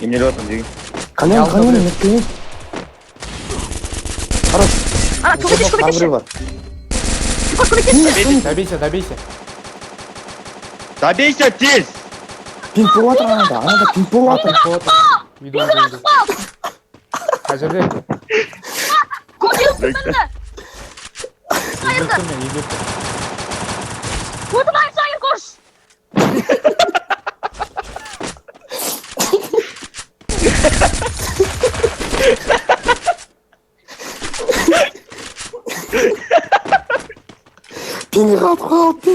Emre'yle atın diye. Kalyan kalyan nekleyin. Хорош. Кубик, Там взрыва. Добейся, добейся. Добейся, тез! Пинг-понг надо пинг-понг. Вот. Иду. Қай жерде? Егер. Кудыбай сайын кош! Пинг қалды.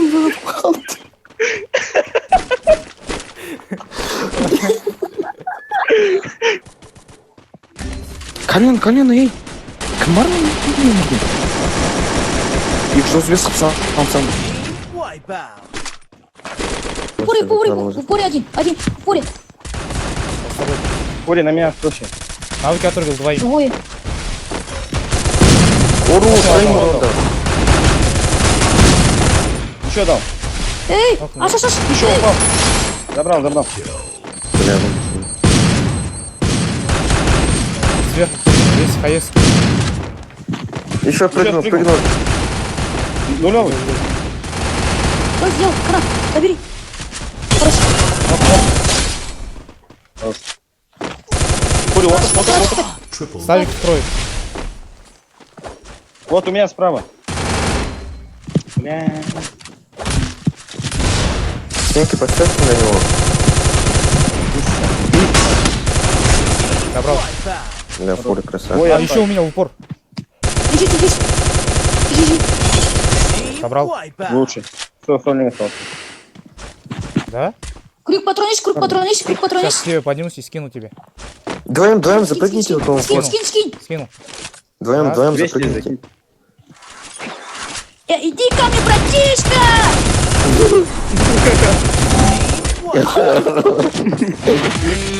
Kalyan ей. Кім бар мен? Их же звезд сам. В упоре один, в упоре. Кури, на меня слушай. Навыки отрубил двоим. Двое. Ору, sayın Еще дал. Эй, аш. Еще упал. Забрал. Сверху. Весь ХС. Еще прыгнул. Нулевый. Что сделал? Кран, забери. Хорошо. Кури, вот. Савик строит. Вот у меня справа. Бля. Стенки поставьте на него. Добрал. Для фуры красавец. Ой, А, еще у меня упор. Лежи. Добрал. лучше. Все, сольник остался. Да? Крюк патронишь. Сейчас к тебе поднимусь и скину тебе. Вдвоем запрыгните в комфорт. Скинь. Скину. Вдвоем 200 запрыгните. закинь. Иди ко мне, братишка!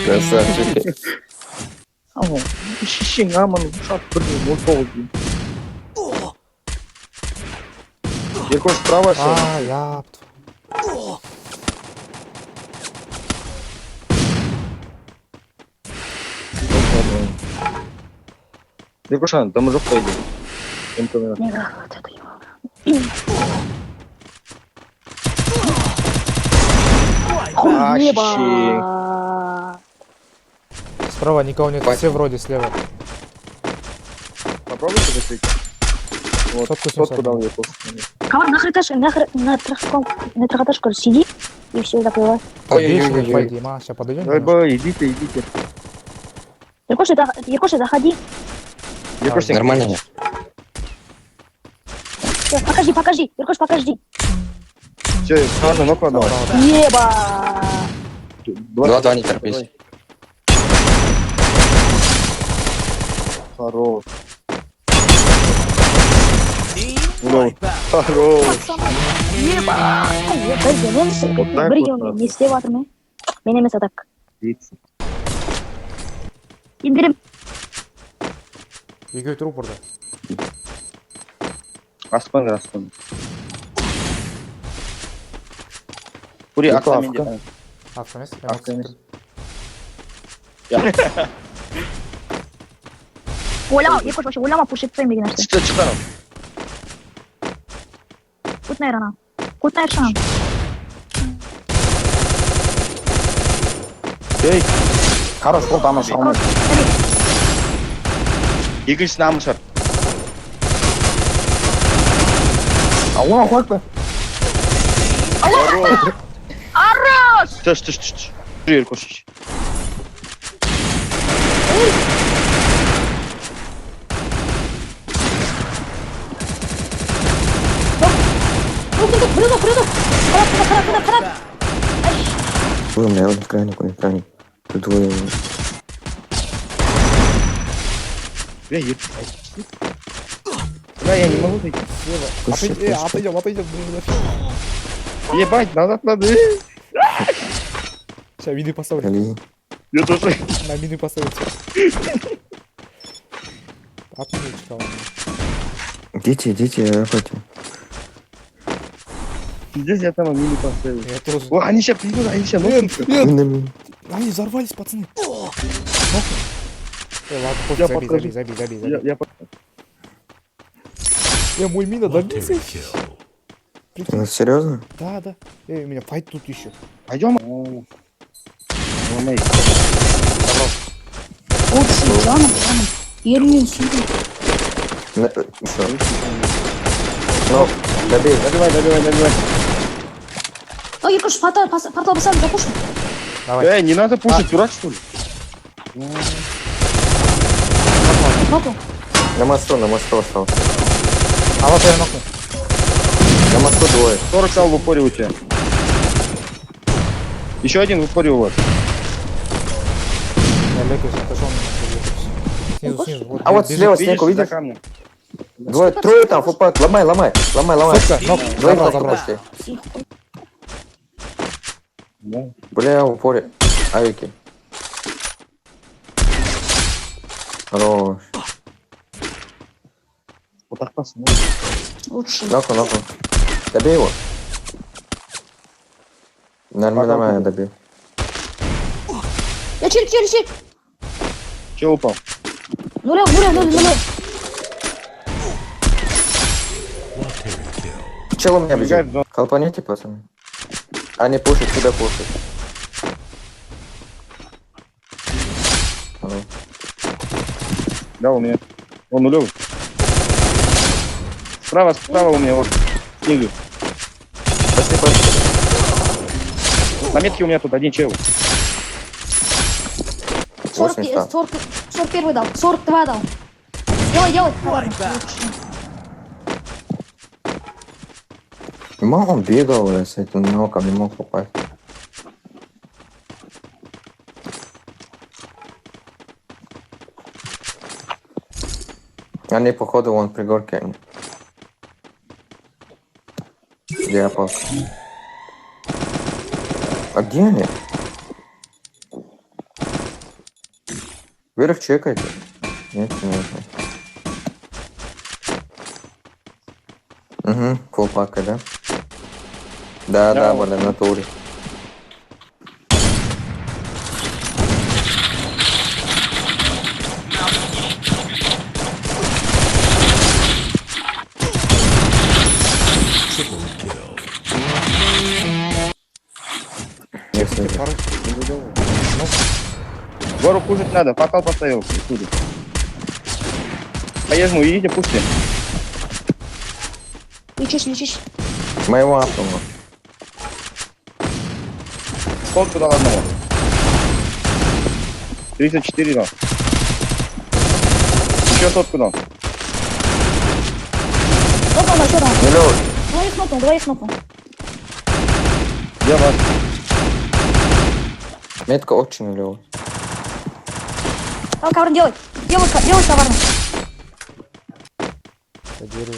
Красавчик. Шишин, аман, шаг прыгнул, вот полный. Яков справа все. А, япт. Якушан, там уже пойди. Не, вот это его. Хуй небо! Справа никого нет. Все вроде слева. Попробуйте закрыть. Вот, Сотку сотку 700. дал Яков. Ковар, на трехэтажку сиди и все закрывай. Ой, пойди, ма, сейчас подойдем. Давай, бой, идите. Якоша, заходи. Яков, Нормально. Всё, покажи. Якош, покажи. Все, ладно, ног надо. Небо! 2-2, не торопись. Хорош. Ну, хорош. Небо! Вот так Бір вот надо. не істеп жатырмын. Мен емес атак. Видите. Индирем. Екеуі тұр упорда. Аспан. Кури, Яков, ақша менде. Ақша емес? Ақша емес. Ойлама, Якош, вообще ойлама, пушить твоим деген нәрсе. Çıkarım. Кутная рана. Кутная шан. Ей. Хорош болды, ана шалмай. Екіншісін алmışlar. Аллах акбар. Араш! Түш. Жүр, көшіш. Прыгну. Харап. Будем, я вот крайне. Тут двое. Бля, ебать. Бля, я не могу зайти. Отойдем. Ебать, назад надо. Сейчас мины поставлю. Али. Я тоже. На мины поставить. Отлично. Дети, охоте. Здесь я там мини поставил. Я тоже. О, они сейчас придут, они сейчас Нет. Мин. Они взорвались, пацаны. Нахуй. Ладно, Я пофиг, подхожу. забей. Я Мой мина добился. Ну, серьезно? Да. Меня файт тут еще. Пойдем. Лучший жанр. Ермин сюда. Еще. Ну, добей. Добивай. Ой, я кажется, портал поставлю, запушу. Давай. Не надо пушить, дурак что ли? Нокнул. На мосту остался. А вот я нокну. На мосту двое. 40 стал в упоре у тебя. Еще один в упоре у вас. Я лекаюсь, отошел меня. Снизу. Вот, А вот бежит. слева Видишь, снег за увидишь? камнем. Трое там, фупак. Ломай. Нок, Двоих забрал. почти. Да. Бля, в упоре. Авики. Хорош. Вот так посмотрим. Лучший. Нокну. Добей его. Нормально добил. Я челик. Че упал? Нуля. Чел у меня Бегает бежит. в зону. Колпаните, пацаны. Они пушат, тебя пушат. Алло. Да, у меня. Он нулевый. Справа у меня, вот. Снизу. Пошли. На метке у меня тут один чел. 41 дал. 42 дал. Делай. Он бегал с этим ноком, не мог попасть. Они, походу, вон при горке они. Где я пал? А где они? Вверх чекайте. Нет. Угу, колпака, да? Да, в натуре. Если Гору пушить надо, портал поставил. Отсюда. Поезжу, идите, пушьте. Лечись. моего апнуло. Сколько дал одного? 34 дал. Еще сотку дал. Нокнул, еще дал. Миллион. Двоих нокнул. Я вас. Метка очень миллион. Давай, коварно делай. Делай коварно. Содержу.